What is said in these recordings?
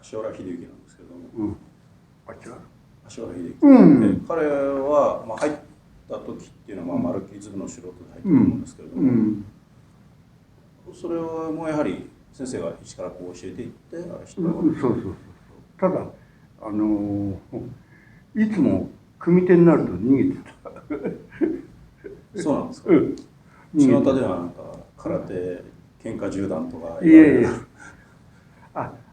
芦原秀行なんですけれども、芦原秀行、で彼は、入った時っていうのは、まるっきりズブの素人で入ったと思うんですけれども、それはもうやはり先生が一からこう教えていってあれしたわけです。そう。ただいつも組手になると逃げてた。そうなんですか。巷ではなんか空手喧嘩十段とかいやいや、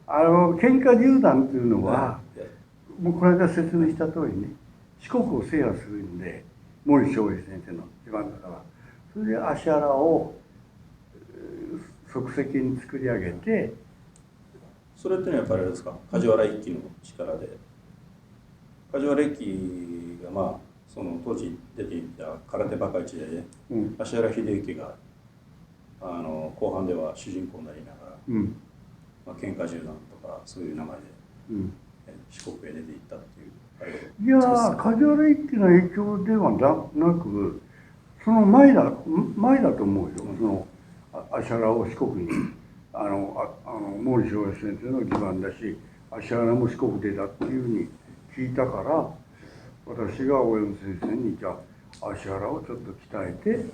喧嘩十段っていうのは、もうこの間説明した通りね、四国を制覇するんで、森昌平先生の一番だから、それで芦原を即席に作り上げて。それってのはやっぱりあれですか、梶原一騎の力で、梶原一騎がその当時出ていた空手バカ一で、芦原秀行が後半では主人公になりながら、喧嘩十段とかそういう名前で、四国へ出ていったっていう。いやー、梶原一騎の影響ではなく、その前だと思うよ。その芦原を四国に毛利小平先生の基盤だし、芦原も四国でだっていうふうに聞いたから、私が大山先生にじゃあ芦原をちょっと鍛えて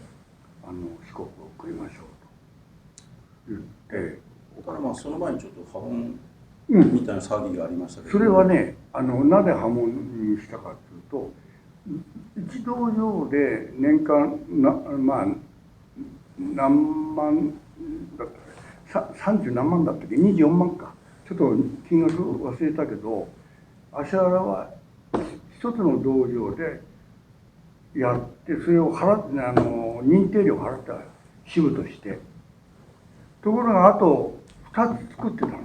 四国を送りましょうと言って。ただその前にちょっと破門みたいな騒ぎがありましたけど、それはね、なぜ破門にしたかというと、一道場で年間何万だったか、30何万だったっけ、24万か、ちょっと金額忘れたけど、芦原は一つの道場でやって、それを認定料を払った支部として。ところがあと2つ作ってたの。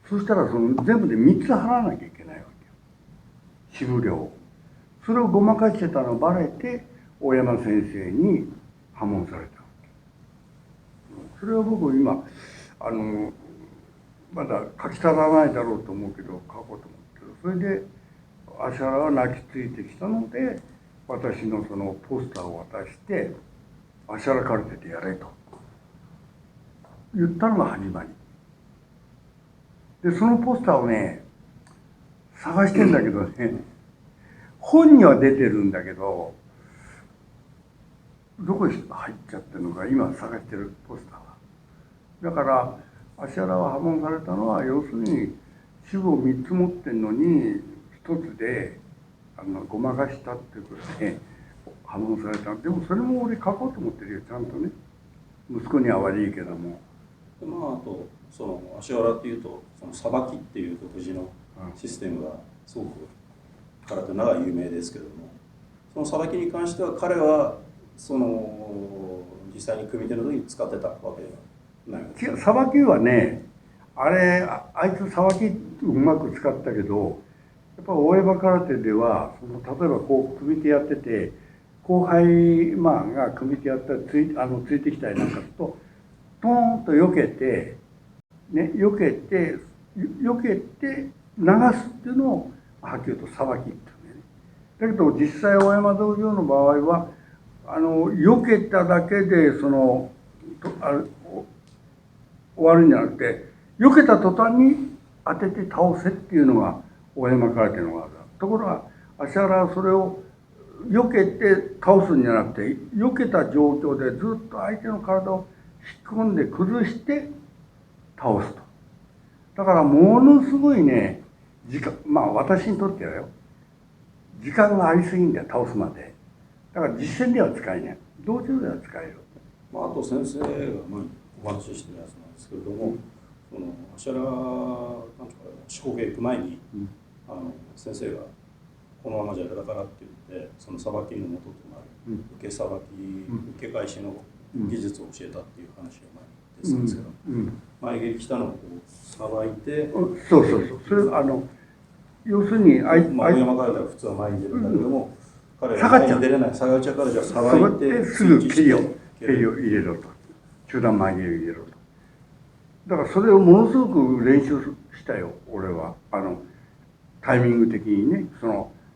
そしたら全部で3つ払わなきゃいけないわけよ、支部料を。それをごまかしてたのをバレて、大山先生に破門されたわけ。それは僕今まだ書き足らないだろうと思うけど書こうと思ってる。それで芦原は泣きついてきたので、私のそのポスターを渡して「芦原カルテでやれ」と言ったのが始まりで、そのポスターをね探してんだけどね、本には出てるんだけど、どこに入っちゃってるのか今探してるポスターは。だから芦原は破門されたのは、要するに支部を3つ持ってるのに1つでごまかしたっていうことで破門された。でもそれも俺書こうと思ってるよ、ちゃんとね。息子には悪いけども。あとその芦原っていうと、そのさばきっていう独自のシステムがすごく空手長い有名ですけれども、そのさばきに関しては彼は実際に組手の時に使ってたわけではないですか。さばきはね、あいつさばきうまく使ったけど、やっぱ大山空手では例えばこう組手やってて、後輩が組手やったらついてきたりなんかすると、トーンと避けて避けて流すっていうのをはっきり言うとさばきっていうね。だけど実際大山道場の場合は避けただけで終わるんじゃなくて、避けた途端に当てて倒せっていうのが大山空手の技。ところが芦原はそれを避けて倒すんじゃなくて、避けた状況でずっと相手の体を引っ込んで崩して倒すと。だからものすごいね、私にとってはよ、時間がありすぎんだよ、倒すまで。だから実践では使えない、道場では使える。あと先生がお話ししてるやつなんですけれども、芦原四国へ行く前に、先生がこのままじゃだからって言って、そのさばきの元となる受けさばき、受け返しの技術を教えたっていう話が前にですけど、前蹴り来たのをさばいて、そう。それ要するに大山からでは普通は前に出るんだけども、彼が前に出れない、下がっちゃうからじゃあさばいてすぐ蹴りを入れろと、中段前蹴りを入れろと。だからそれをものすごく練習したよ、俺は。タイミング的にね、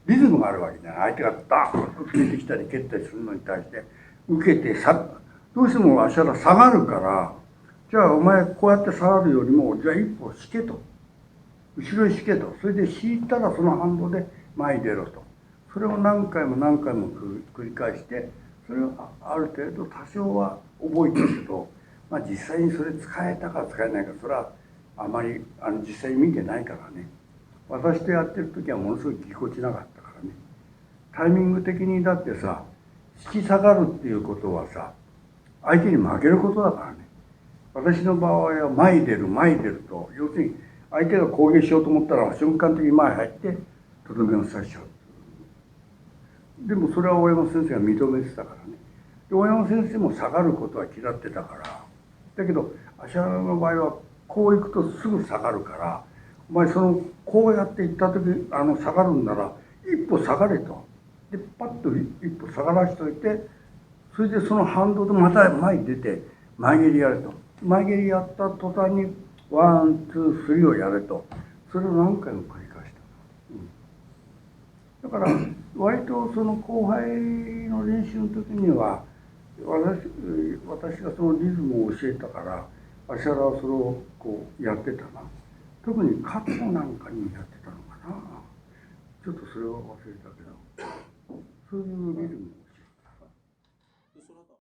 リズムがあるわけじゃない。相手がダーンとついてきたり蹴ったりするのに対して受けてどうしても芦原下がるから、じゃあお前こうやって下がるよりもじゃあ一歩引けと。後ろへ引けと、それで引いたらその反動で前に出ろと、それを何回も何回も繰り返して、それをある程度多少は覚えてるけど、まあ、実際にそれ使えたか使えないか、それはあまり実際に見てないからね。私とやってる時はものすごいぎこちなかったからね。タイミング的にだってさ、引き下がるっていうことはさ、相手に負けることだからね。私の場合は前に出る前に出ると、要するに相手が攻撃しようと思ったら瞬間的に前に入ってとどめを刺しちゃう。でもそれは大山先生が認めてたからね。で大山先生も下がることは嫌ってたから。だけど芦原の場合はこう行くとすぐ下がるから、お前そのこうやって行った時下がるんなら一歩下がれと。でパッと一歩下がらしといて、それでその反動でまた前に出て前蹴りやれと。前蹴りやった途端にワンツースリーをやれと。それを何回も繰り返した。だから割とその後輩の練習の時には私がそのリズムを教えたから芦原はそれをこうやってたな。特にカットなんかにやってたのかな。ちょっとそれは忘れたけど、そういうリズム。